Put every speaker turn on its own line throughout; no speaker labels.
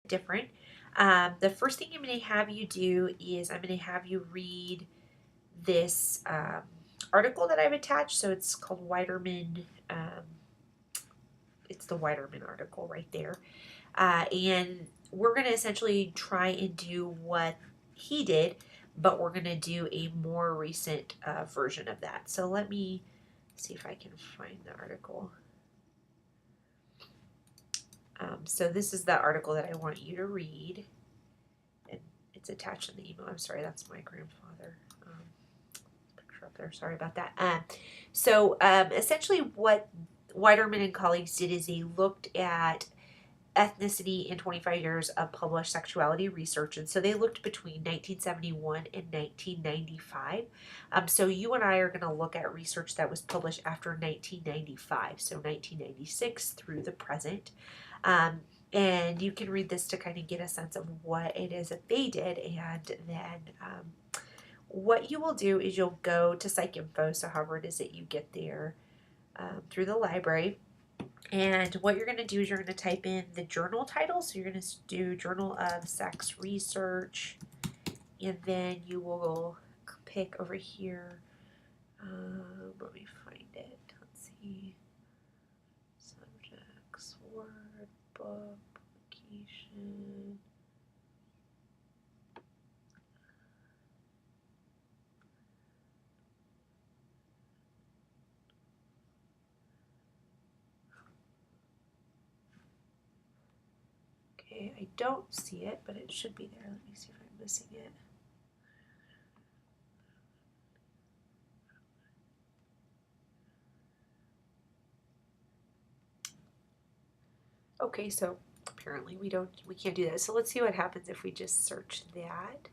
different. The first thing I'm going to have you do is I'm going to have you read this article that I've attached. So it's called Weiderman. It's the Weiderman article right there. And we're going to essentially try and do what he did, but we're going to do a more recent version of that. So let me see if I can find the article. So this is the article that I want you to read. And it's attached in the email. I'm sorry, that's my grandfather. Picture up there. Sorry about that. Essentially what Weiderman and colleagues did is they looked at ethnicity in 25 years of published sexuality research. And so they looked between 1971 and 1995. So you and I are going to look at research that was published after 1995, so 1996 through the present. And you can read this to kind of get a sense of what it is that they did. And then what you will do is you'll go to PsycInfo, so however it is that you get there through the library. And what you're going to do is you're going to type in the journal title. So you're going to do Journal of Sex Research. And then you will pick over here. Let me find it. Let's see. Subjects, word, book, publication. Okay, I don't see it, but it should be there. Let me see if I'm missing it. Okay, so apparently we can't do that. So let's see what happens if we just search that.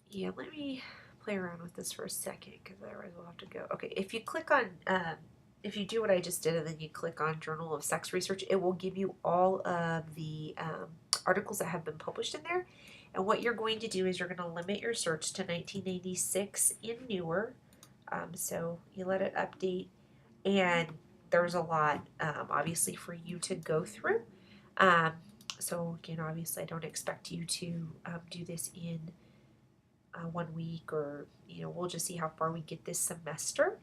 Yeah, let me play around with this for a second because otherwise we'll have to go. Okay, if you click on, if you do what I just did and then you click on Journal of Sex Research, it will give you all of the articles that have been published in there. And what you're going to do is you're going to limit your search to 1986 and newer. So you let it update, and there's a lot, obviously, for you to go through. So again, obviously, I don't expect you to do this in 1 week, or we'll just see how far we get this semester.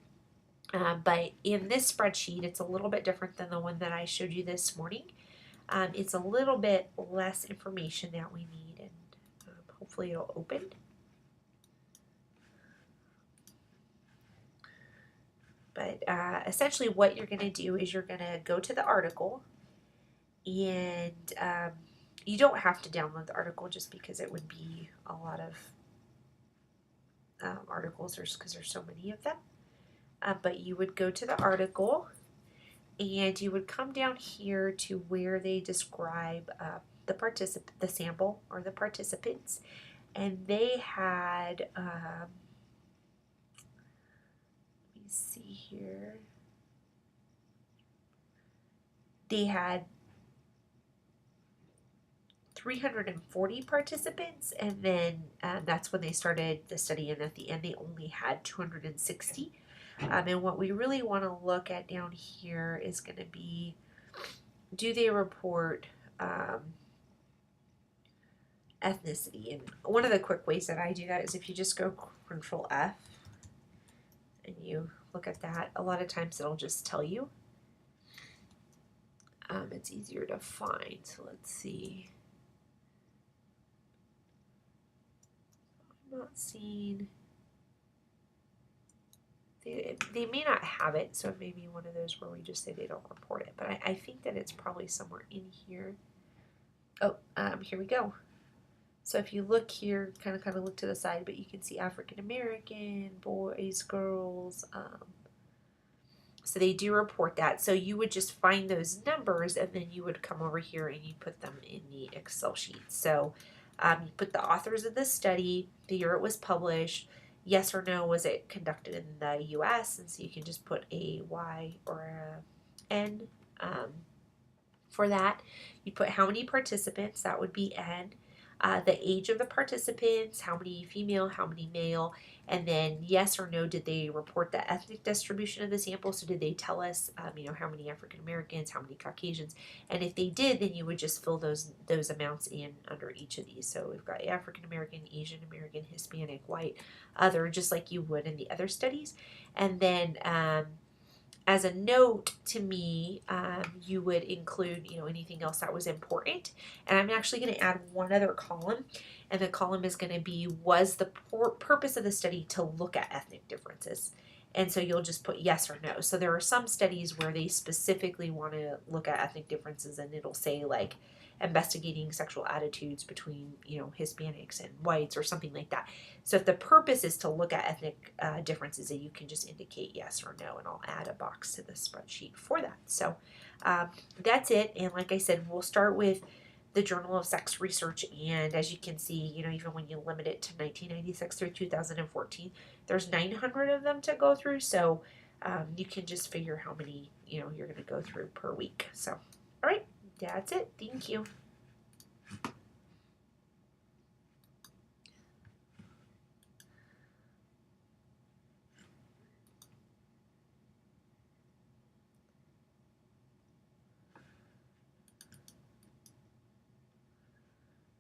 But in this spreadsheet, it's a little bit different than the one that I showed you this morning. It's a little bit less information that we need, and hopefully it'll open. But essentially what you're going to do is you're going to go to the article, and you don't have to download the article just because it would be a lot of articles because there's so many of them. But you would go to the article, and you would come down here to where they describe the sample or the participants, and they had let me see here. They had 340 participants, and then that's when they started the study, and at the end they only had 260. And what we really want to look at down here is going to be, do they report ethnicity? And one of the quick ways that I do that is if you just go Control F and you look at that, a lot of times it'll just tell you. It's easier to find. So let's see. I'm not seeing. They may not have it, so it may be one of those where we just say they don't report it. But I think that it's probably somewhere in here. Oh, here we go. So if you look here, kind of look to the side, but you can see African American, boys, girls. So they do report that. So you would just find those numbers, and then you would come over here and you put them in the Excel sheet. So you put the authors of the study, the year it was published, yes or no, was it conducted in the U.S.? And so you can just put a Y or a N for that. You put how many participants, that would be N. The age of the participants, how many female, how many male, And then yes or no, did they report the ethnic distribution of the sample? So did they tell us, how many African Americans, how many Caucasians? And if they did, then you would just fill those amounts in under each of these. So we've got African American, Asian American, Hispanic, white, other, just like you would in the other studies. And then as a note to me, you would include, anything else that was important. And I'm actually going to add one other column, and the column is going to be, was the purpose of the study to look at ethnic differences? And so you'll just put yes or no. So there are some studies where they specifically want to look at ethnic differences, and it'll say like investigating sexual attitudes between, Hispanics and whites or something like that. So if the purpose is to look at ethnic differences, then you can just indicate yes or no, and I'll add a box to the spreadsheet for that. So that's it. And like I said, we'll start with the Journal of Sex Research, and as you can see, even when you limit it to 1996 through 2014, there's 900 of them to go through. So you can just figure how many you're going to go through per week. So all right, that's it. Thank you.